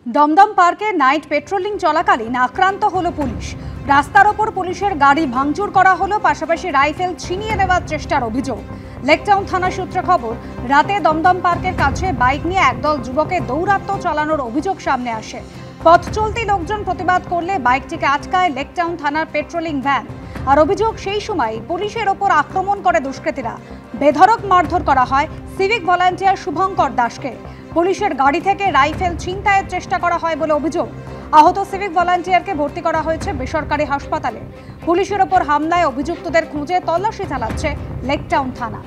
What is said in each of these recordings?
দমদম পার্কে night patrolling চলাকালীন আক্রান্ত হলো পুলিশ। রাস্তার ওপর পুলিশের গাড়ি ভাঙচুর করা হলো, পাশাপাশি রাইফেল ছিনিয়ে নেওয়ার চেষ্টার অভিযোগ। লেকটাউন থানা সূত্রে খবর, রাতে দমদম পার্কের কাছে বাইক নিয়ে একদল যুবকের দৌরাত্ম্য চালানোর অভিযোগ সামনে আসে। পথ চলতি লোকজন প্রতিবাদ করলে বাইকটিকে আটকায় লেকটাউন থানার পেট্রোলিং ভ্যান। আর অভিযোগ, সেই সময় পুলিশের ওপর আক্রমণ করে দুষ্কৃতীরা। বেধড়ক মারধর করা হয় সিভিক ভলান্টিয়ার শুভঙ্কর দাসকে। পুলিশের গাড়ি থেকে রাইফেল ছিনতাইয়ের চেষ্টা করা হয় বলে অভিযোগ। আহত সিভিক ভলান্টিয়ারকে ভর্তি করা হয়েছে বেসরকারি হাসপাতালে। পুলিশের ওপর হামলায় অভিযুক্তদের খুঁজে তল্লাশি চালাচ্ছে লেকটাউন থানা।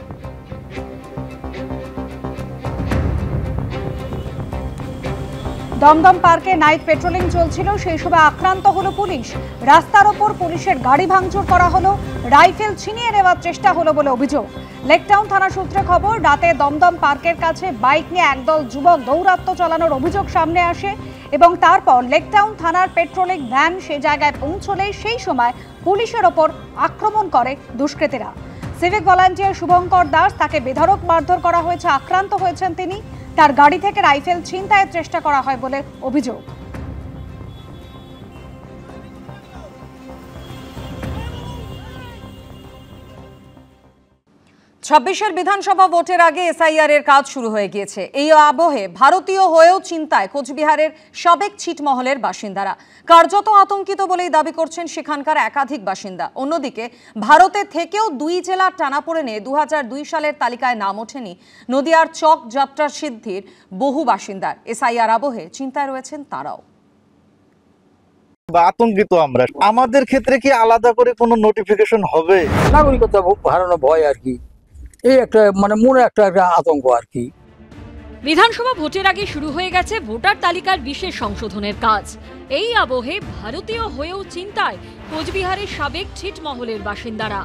দমদম পার্কে নাইট পেট্রোলিং চলছিল, সেই সময় আক্রান্ত হলো পুলিশ। রাস্তার ওপর পুলিশের গাড়ি ভাঙচুর করা হলো, রাইফেল ছিনিয়ে নেওয়ার চেষ্টা হলো বলে অভিযোগ। লেকটাউন থানা সূত্রে খবর, রাতে দমদম পার্কের কাছে বাইক নিয়ে একদল যুবক দৌরাত্ম্য চালানোর অভিযোগ সামনে আসে এবং তারপর লেকটাউন থানার পেট্রোলিং ভ্যান সে জায়গায় পৌঁছলেই সেই সময় পুলিশের ওপর আক্রমণ করে দুষ্কৃতীরা। সিভিক ভলান্টিয়ার শুভঙ্কর দাস, তাকে বেধড়ক মারধর করা হয়েছে, আক্রান্ত হয়েছেন তিনি। তার গাড়ি থেকে রাইফেল ছিনতাইয়ের চেষ্টা করা হয় বলে অভিযোগ। ছাব্বিশের বিধানসভা ভোটের আগে এসআইআর এর কাজ শুরু হয়ে গিয়েছে। এই আবহে ভারতীয় হয়েও চিন্তায় কোচবিহারের সাবেক ছিটমহলের বাসিন্দারা। কার্যত আতঙ্কিত বলেই দাবি করছেন সেখানকার একাধিক বাসিন্দা। অন্যদিকে ভারতের থেকেও দুই জেলার টানাপোড়েনে 2002 সালের তালিকায় নাম ওঠেনি নদিয়ার চক যাত্রা সিদ্ধির বহু বাসিন্দার। এসআইআর আবহে চিন্তায় রয়েছেন তারাও। আতঙ্কিত আমরা। আমাদের ক্ষেত্রে কি আলাদা করে কোনো নোটিফিকেশন হবে? নাগরিকত্ব হারানো ভয় আর কি, এই একটা মনে একটা আতঙ্ক আর কি। বিধানসভা ভোটের আগে শুরু হয়ে গেছে ভোটার তালিকার বিশেষ সংশোধনের কাজ। এই আবহে ভারতীয় হয়েও চিন্তায় কোচবিহারের সাবেক ছিটমহলের বাসিন্দারা।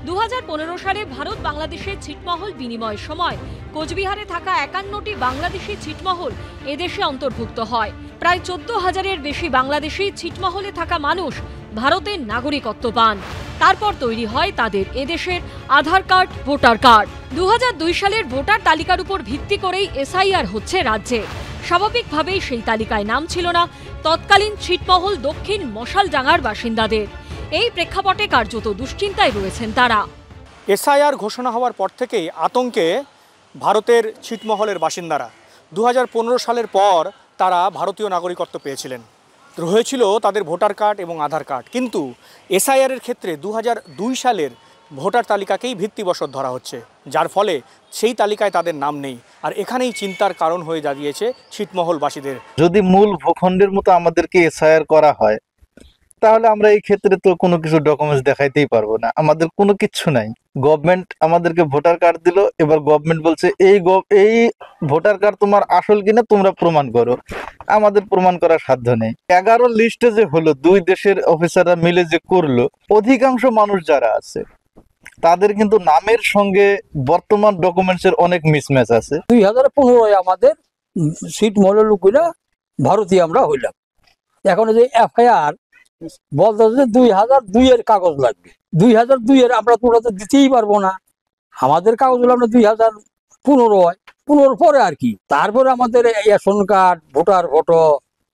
2015 সালে ভারত বাংলাদেশের ছিটমহল বিনিময়ের সময় কোচবিহারে থাকা 51টি বাংলাদেশি ছিটমহল এদেশে অন্তর্ভুক্ত হয়। প্রায় 14,000-এর বেশি বাংলাদেশি ছিটমহলে থাকা মানুষ ভারতের নাগরিকত্ব পান। তারপর তৈরি হয় তাদের এদেশের আধার কার্ড, ভোটার কার্ড। 2002 সালের ভোটার তালিকার উপর ভিত্তি করেই এসআইআর হচ্ছে রাজ্যে। স্বাভাবিকভাবেই সেই তালিকায় নাম ছিল না তৎকালীন ছিটমহল দক্ষিণ মশালডাঙ্গার বাসিন্দাদের। এই প্রেক্ষাপটে কার্যত দুশ্চিন্তায় রয়েছেন তারা। এসআইআর ঘোষণা হওয়ার পর থেকেই আতঙ্কে ভারতের ছিটমহলের বাসিন্দারা। 2015 সালের পর তারা ভারতীয় নাগরিকত্ব পেয়েছিলেন, রয়েছিল তাদের ভোটার কার্ড এবং আধার কার্ড। কিন্তু এসআইআরের ক্ষেত্রে 2002 সালের ভোটার তালিকাকেই ভিত্তিবশত ধরা হচ্ছে, যার ফলে সেই তালিকায় তাদের নাম নেই। আর এখানেই চিন্তার কারণ হয়ে দাঁড়িয়েছে ছিটমহলবাসীদের। যদি মূল ভূখণ্ডের মতো আমাদেরকে এসআইআর করা হয়, তাহলে আমরা এই ক্ষেত্রে তো কোনো কিছু ডকুমেন্টস দেখাইতেই পারবো না, আমাদের কোনো কিছু নাই। গভর্নমেন্ট আমাদেরকে ভোটার কার্ড দিল, এবার গভর্নমেন্ট বলছে এই ভোটার কার্ড তোমার আসল কিনা তোমরা প্রমাণ করো। আমাদের প্রমাণ করার সাধ্য নেই। 11 লিস্টে যে হলো, দুই দেশের অফিসাররা মিলে যে করলো, অধিকাংশ মানুষ যারা আছে তাদের কিন্তু নামের সঙ্গে বর্তমান ডকুমেন্টস এর অনেক মিসম্যাচ আছে। 2015 আমাদের ছিটমহলের লোকেরা ভারতীয় আমরা হইলাম। এখন যে এফআইআর বলতে 2002-এর কাগজ লাগবে। 2002-এর আমরা তোরা তো দিতেই পারবো না। আমাদের কাগজ হলো আমরা 2015 পরে আর কি। তারপরে আমাদের রেশন কার্ড, ভোটার ফটো,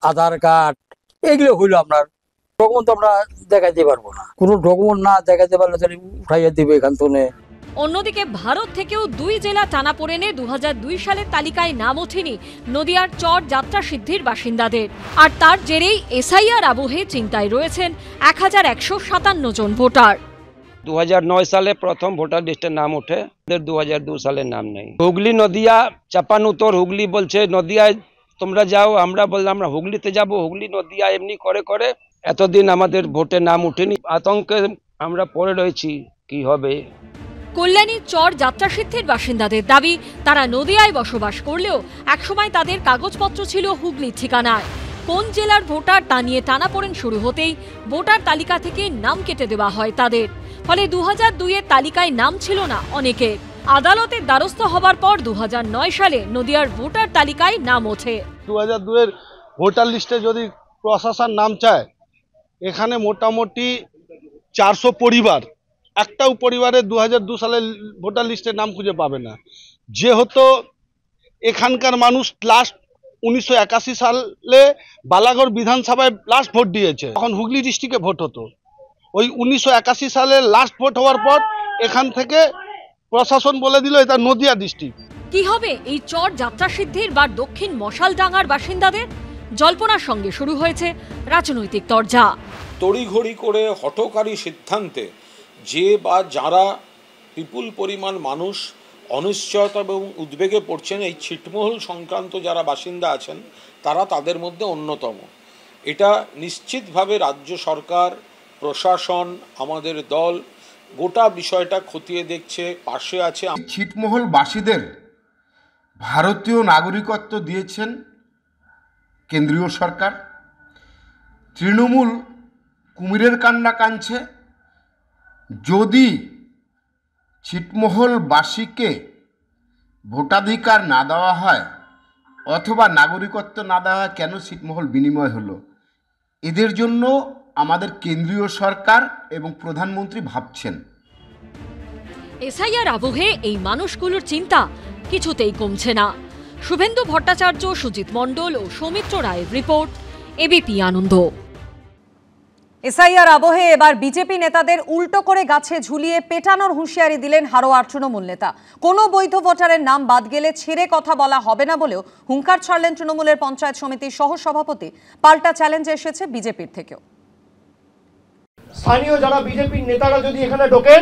আধার কার্ড এগুলো হইলো। আপনার ডকুমেন্ট তো আমরা দেখাইতে পারবো না। কোনো ডকুমেন্ট না দেখাইতে পারলে উঠাইয়া দিবে এখান থেকে। অন্যদিকে ভারত থেকেও দুই জেলা টানাপোড়েনে 2002 সালের তালিকায় নাম ওঠেনি নদিয়ার চর যাত্রা সিদ্ধির বাসিন্দাদের। আর তার জেরেই এসআইআর আবহে চিন্তায় রয়েছেন 1157 জন ভোটার। 2009 সালে প্রথম ভোটার লিস্টের নাম ওঠে, 2002 সালের নাম নেই। হুগলি, নদিয়া, চাপানুতর। হুগলি বলছে নদিয়ায় তোমরা যাও, আমরা বললাম আমরা হুগলিতে যাব। হুগলি, নদিয়া এমনি করে করে এতদিন আমাদের ভোটে নাম উঠেনি। আতঙ্কে আমরা পড়ে রয়েছি, কি হবে। কল্যাণী চর যাত্রা সিদ্ধির বাসিন্দাদের দাবি, তারা নদিয়ায় বসবাস করলেও একসময় তাদের কাগজপত্র ছিল হুগলির ঠিকানায়। কোন জেলার ভোটার তা নিয়ে টানাপোড়েন শুরু হতেই ভোটার তালিকা থেকে নাম কেটে দেওয়া হয় তাদের। ফলে 2002-এর তালিকায় নাম ছিল না অনেকের। আদালতের দ্বারস্থ হবার পর 2009 সালে নদিয়ার ভোটার তালিকায় নাম ওঠে। 2002-এর ভোটার লিস্টে যদি প্রশাসন নাম চায়, এখানে মোটামুটি 400 পরিবার, একটাও পরিবারের 2002 সালের ভোটার লিস্টের নাম খুঁজে পাবে না। যেহেতু এখানকার মানুষ লাস্ট 1981 সালে বালাগড় বিধানসভায় লাস্ট ভোট দিয়েছে, তখন হুগলি ডিস্ট্রিক্টে ভোট হতো। ওই 1981 সালে লাস্ট ভোট হওয়ার পর এখান থেকে প্রশাসন বলে দিল এটা নদিয়া ডিস্ট্রিক্ট। কি হবে এই চর যাত্রা সিদ্ধির বা দক্ষিণ মশালডাঙ্গার বাসিন্দাদের? জল্পনার সঙ্গে শুরু হয়েছে রাজনৈতিক তরজা। তড়িঘড়ি করে হঠকারী সিদ্ধান্তে যে বা যারা বিপুল পরিমাণ মানুষ অনিশ্চয়তা এবং উদ্বেগে পড়ছেন, এই ছিটমহল সংক্রান্ত যারা বাসিন্দা আছেন তারা তাদের মধ্যে অন্যতম। এটা নিশ্চিতভাবে রাজ্য সরকার, প্রশাসন, আমাদের দল গোটা বিষয়টা খতিয়ে দেখছে, পাশে আছে। ছিটমহলবাসীদের ভারতীয় নাগরিকত্ব দিয়েছেন কেন্দ্রীয় সরকার। তৃণমূল কুমিরের কান্না কাঁদছে। যদি ছিটমহলবাসীকে ভোটাধিকার না দেওয়া হয় অথবা নাগরিকত্ব না দেওয়া হয়, কেন ছিটমহল বিনিময় হলো, এদের জন্য আমাদের কেন্দ্রীয় সরকার এবং প্রধানমন্ত্রী ভাবছেন। এসআইআর আবহে এই মানুষগুলোর চিন্তা কিছুতেই কমছে না। শুভেন্দু ভট্টাচার্য, সুজিত মণ্ডল ও সৌমিত্র রায়ের রিপোর্ট, এবিপি আনন্দ। এসআইআর আবহে এবার বিজেপি নেতাদের উল্টো করে গাছে ঝুলিয়ে পেটানোর হুঁশিয়ারি দিলেন হারোয়ার তৃণমূল নেতা। কোনো বৈধ ভোটারের নাম বাদ গেলে ছেড়ে কথা বলা হবে না বলেও হুঙ্কার ছাড়লেন তৃণমূলের পঞ্চায়েত সমিতির সহ সভাপতি। পাল্টা চ্যালেঞ্জ এসেছে বিজেপির থেকেও। স্থানীয় যারা বিজেপির নেতারা যদি এখানে ঢোকেন,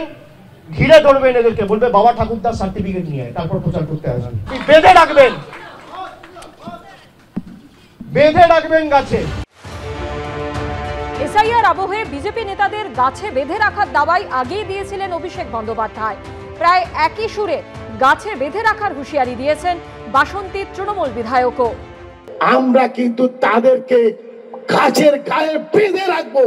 ঘিরে ধরবেন এদেরকে, বলবে বাবা ঠাকুরদার সার্টিফিকেট নিয়ে তারপর প্রচার করতে আসবেন। বেঁধে রাখবেন, বেঁধে রাখবেন গাছে। এসআইআর আবহে বিজেপি নেতাদের গাছে বেঁধে রাখার দাওয়াই আগেই দিয়েছিলেন অভিষেক বন্দ্যোপাধ্যায়। প্রায় একই সুরে গাছে বেঁধে রাখার হুঁশিয়ারি দিয়েছেন বাসন্তীর তৃণমূল বিধায়কও। আমরা কিন্তু তাদেরকে গাছের গায়ে বেঁধে রাখবো।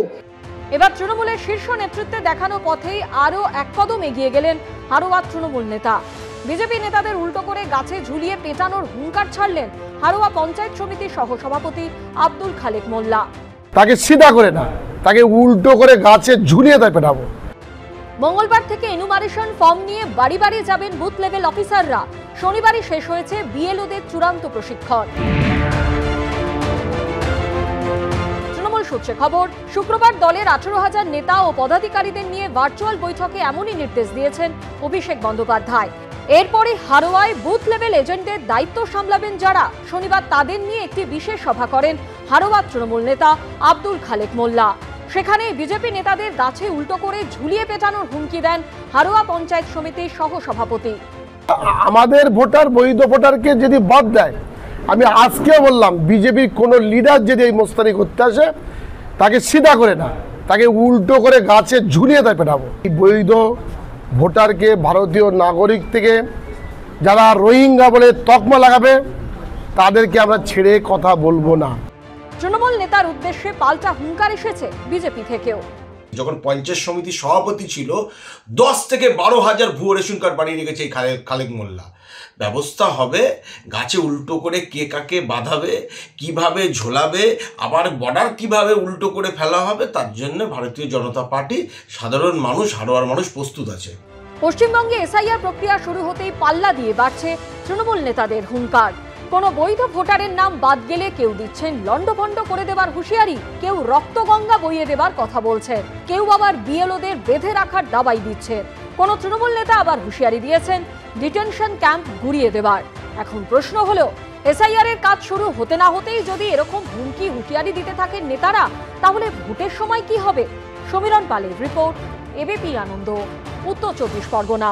এবার তৃণমূলের শীর্ষ নেতৃত্বে দেখানো পথেই আরও এক কদম এগিয়ে গেলেন হারোয়ার তৃণমূল নেতা। বিজেপি নেতাদের উল্টো করে গাছে ঝুলিয়ে পেটানোর হুঙ্কার ছাড়লেন হারোয়া পঞ্চায়েত সমিতির সহ সভাপতি আব্দুল খালেক মোল্লা। তাকে সিধা করে না, তাকে উল্টো করে গাছে ঝুলিয়ে দেয় পেটাবো। মঙ্গলবার থেকে এনুমারেশন ফর্ম নিয়ে বাড়ি বাড়ি যাবেন বুথ লেভেল অফিসাররা। শনিবারই শেষ হয়েছে বিএলওদের চূড়ান্ত প্রশিক্ষণ। তৃণমূল সূত্রে খবর, শুক্রবার দলের 18,000 নেতা ও পদাধিকারীদের নিয়ে ভার্চুয়াল বৈঠকে এমনই নির্দেশ দিয়েছেন অভিষেক বন্দ্যোপাধ্যায়। এরপরে হারোয়ায় বুথ লেভেল এজেন্টদের দায়িত্ব সামলাবেন যারা, শনিবার তাদের নিয়ে একটি বিশেষ সভা করেন হারোয়ার তৃণমূল নেতা আব্দুল খালেক মোল্লা। সেখানে বিজেপি নেতাদের গাছে উল্টো করে ঝুলিয়ে পেটানোর হুমকি দেন হারোয়া পঞ্চায়েত সমিতির সহ সভাপতি। আমাদের ভোটার, বৈধ ভোটারকে যদি বাদ দেয়, আমি আজকেও বললাম, বিজেপির কোনো লিডার যদি এই মোস্তানি করতে আসে, তাকে সিধা করে না, তাকে উল্টো করে গাছে ঝুলিয়ে দেয় পেটাবো। বৈধ ভোটারকে ভারতীয় নাগরিক থেকে যারা রোহিঙ্গা বলে তকমা লাগাবে, তাদেরকে আমরা ছেড়ে কথা বলবো না। তৃণমূল নেতার উদ্দেশ্যে পাল্টা হুঙ্কার এসেছে বিজেপি থেকেও। যখন পঞ্চায়েত সমিতি সভাপতি ছিল, 10 থেকে 12,000 ভুয়ো রেশন কার্ড বানিয়ে রেখেছে এই খালেক মোল্লা। ব্যবস্থা হবে, গাছে উল্টো করে কে কাকে বাঁধাবে, কিভাবে ঝোলাবে, আবার বর্ডার কিভাবে উল্টো করে ফেলা হবে, তার জন্য ভারতীয় জনতা পার্টি, সাধারণ মানুষ, হারোয়ার মানুষ প্রস্তুত আছে। পশ্চিমবঙ্গে এসআইআর প্রক্রিয়া শুরু হতেই পাল্লা দিয়ে বাড়ছে তৃণমূল নেতাদের হুঙ্কার। কোনো বৈধ ভোটারের নাম বাদ গেলে কেউ দিচ্ছেন লন্ডভন্ড করে দেবার হুঁশিয়ারি, কেউ রক্তগঙ্গা বইয়ে দেবার কথা বলছেন, কেউ আবার বিএলওদের বেঁধে রাখার দাবাই দিচ্ছেন। কোনো তৃণমূল নেতা আবার হুঁশিয়ারি দিয়েছেন ডিটেনশন ক্যাম্প গুড়িয়ে দেবার। এখন প্রশ্ন হলো, এসআইআর এর কাজ শুরু হতে না হতেই যদি এরকম হুমকি হুঁশিয়ারি দিতে থাকেন নেতারা, তাহলে ভোটের সময় কি হবে? সমীরণ পালের রিপোর্ট, এবিপি আনন্দ, উত্তর 24 পরগনা।